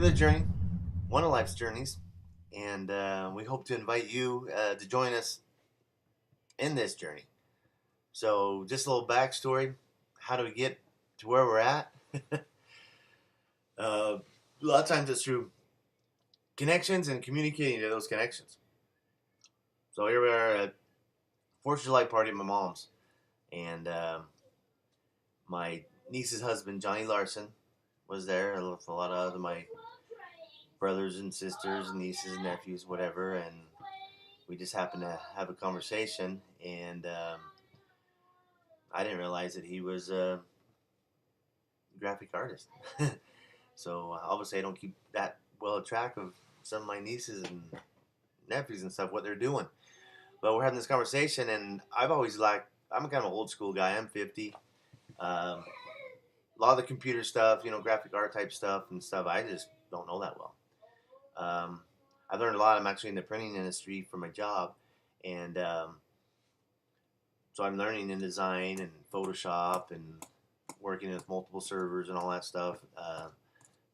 to the journey, one of life's journeys, and we hope to invite you to join us in this journey. So, just a little backstory: how do we get to where we're at? A lot of times it's through connections and communicating to those connections. So here we are at 4th of July party at my mom's, and my niece's husband, Johnny Larson, was there with a lot of my brothers and sisters, nieces and nephews, whatever, and we just happened to have a conversation, and I didn't realize that he was a graphic artist. So obviously, I don't keep that well a track of some of my nieces and nephews and stuff what they're doing. But we're having this conversation, and I've always liked. I'm kind of an old school guy. I'm 50. A lot of the computer stuff, graphic art type stuff and stuff, I just don't know that well. I've learned a lot. I'm actually in the printing industry for my job, and so I'm learning in design and Photoshop and working with multiple servers and all that stuff,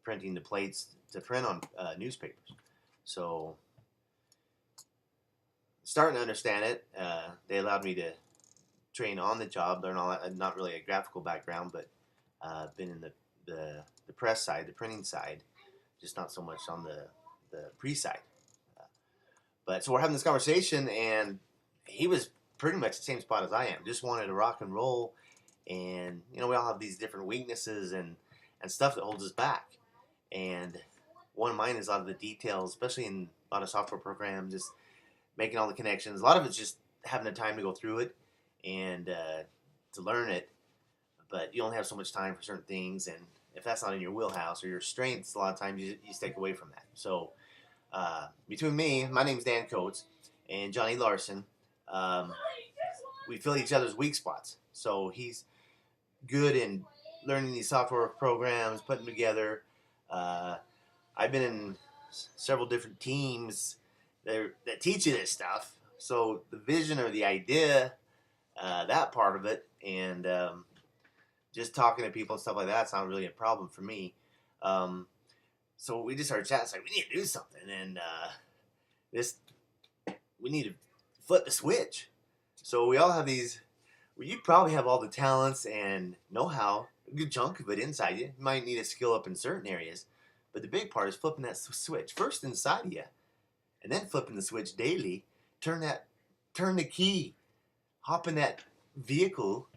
printing the plates to print on newspapers. So starting to understand it, they allowed me to train on the job, learn all that. I'm not really a graphical background, but been in the press side, the printing side, just not so much on the pre side. But so we're having this conversation, and he was pretty much the same spot as I am. Just wanted to rock and roll, and we all have these different weaknesses and stuff that holds us back. And one of mine is a lot of the details, especially in a lot of software programs, just making all the connections. A lot of it's just having the time to go through it and to learn it. But you only have so much time for certain things, and if that's not in your wheelhouse or your strengths, a lot of times you stay away from that. So between me, my name's Dan Coates, and Johnny Larson, we fill each other's weak spots. So he's good in learning these software programs, putting them together. I've been in several different teams that teach you this stuff. So the vision or the idea, that part of it, and just talking to people and stuff like that's not really a problem for me. So we just started chatting. It's like, we need to do something, and we need to flip the switch. So we all have these. Well, you probably have all the talents and know-how, a good chunk of it inside you. You might need to skill up in certain areas, but the big part is flipping that switch first inside of you, and then flipping the switch daily. Turn the key, hop in that vehicle,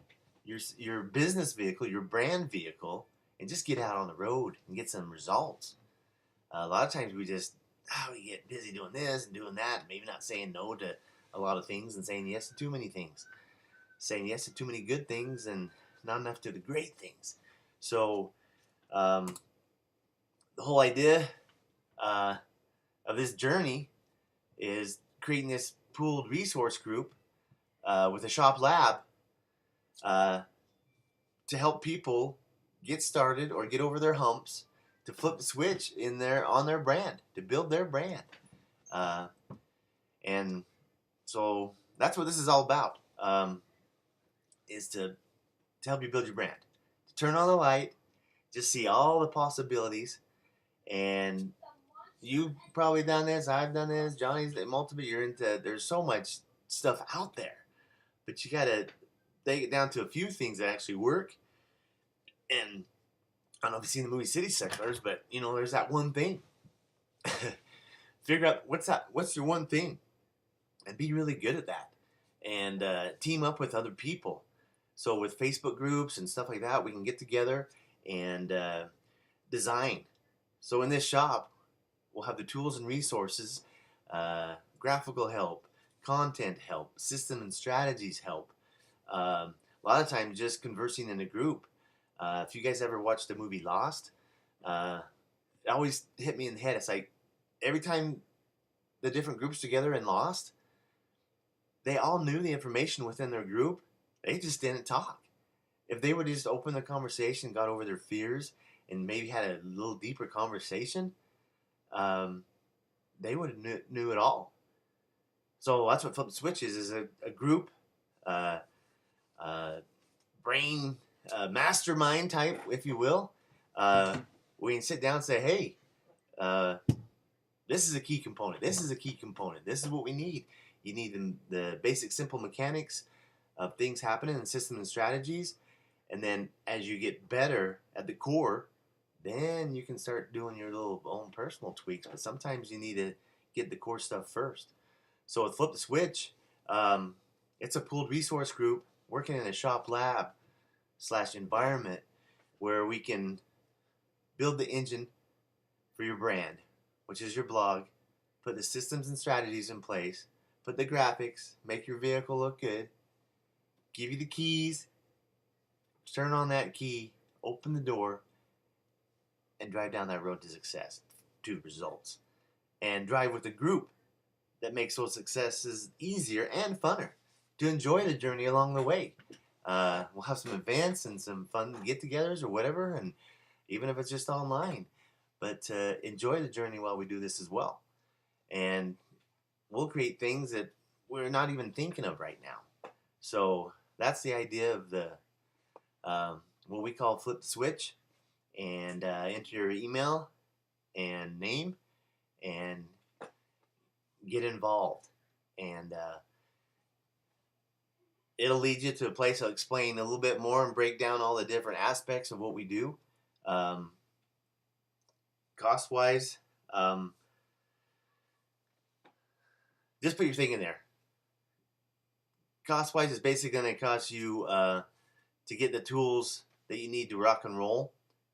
your business vehicle, your brand vehicle, and just get out on the road and get some results. A lot of times we get busy doing this and doing that, and maybe not saying no to a lot of things and saying yes to too many things. Saying yes to too many good things and not enough to the great things. So the whole idea of this journey is creating this pooled resource group with a shop lab to help people get started or get over their humps, to flip the switch on their brand, to build their brand. And so that's what this is all about, is to help you build your brand. To turn on the light, just see all the possibilities. And you've probably done this, I've done this, Johnny's multiple, there's so much stuff out there. But you got to take it down to a few things that actually work. And I don't know if you've seen the movie City Slickers, but there's that one thing. Figure out what's your one thing, and be really good at that, and team up with other people. So with Facebook groups and stuff like that, we can get together and design. So in this shop, we'll have the tools and resources, graphical help, content help, system and strategies help. A lot of times just conversing in a group. If you guys ever watched the movie Lost, it always hit me in the head. It's like every time the different groups together in Lost, they all knew the information within their group. They just didn't talk. If they would just open the conversation, got over their fears, and maybe had a little deeper conversation, they would have knew it all. So that's what Flip the Switch is a group, brain mastermind type, if you will. We can sit down and say, hey, this is a key component. This is a key component. This is what we need. You need the basic simple mechanics of things happening and systems and strategies. And then as you get better at the core, then you can start doing your little own personal tweaks. But sometimes you need to get the core stuff first. So with Flip the Switch, it's a pooled resource group working in a shop lab / environment where we can build the engine for your brand, which is your blog, put the systems and strategies in place, put the graphics, make your vehicle look good, give you the keys, turn on that key, open the door, and drive down that road to success, to results. And drive with a group that makes those successes easier and funner to enjoy the journey along the way. We'll have some events and some fun get-togethers or whatever, and even if it's just online. But enjoy the journey while we do this as well. And we'll create things that we're not even thinking of right now. So that's the idea of the what we call Flip the Switch. And enter your email and name and get involved. And it'll lead you to a place I'll explain a little bit more and break down all the different aspects of what we do. Cost-wise, just put your thing in there. Cost-wise, it's basically going to cost you to get the tools that you need to rock and roll,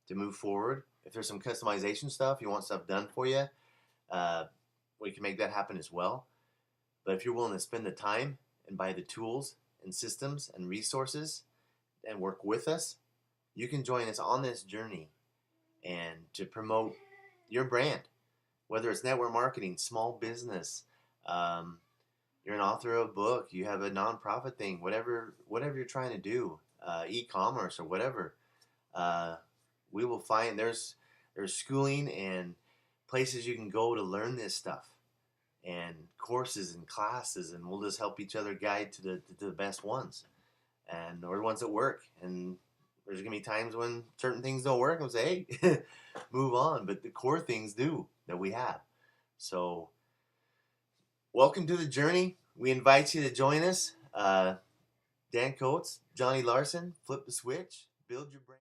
to move forward. If there's some customization stuff, you want stuff done for you, we can make that happen as well. But if you're willing to spend the time and buy the tools and systems and resources and work with us, you can join us on this journey and to promote your brand, whether it's network marketing, small business, you're an author of a book, you have a nonprofit thing, whatever you're trying to do, e-commerce or whatever. We will find there's schooling and places you can go to learn this stuff, and courses and classes, and we'll just help each other guide to the best ones, and or the ones that work. And there's gonna be times when certain things don't work, and we'll say, hey, move on. But the core things do that we have. So welcome to the journey. We invite you to join us. Dan Coates, Johnny Larson, Flip the Switch, build your brand.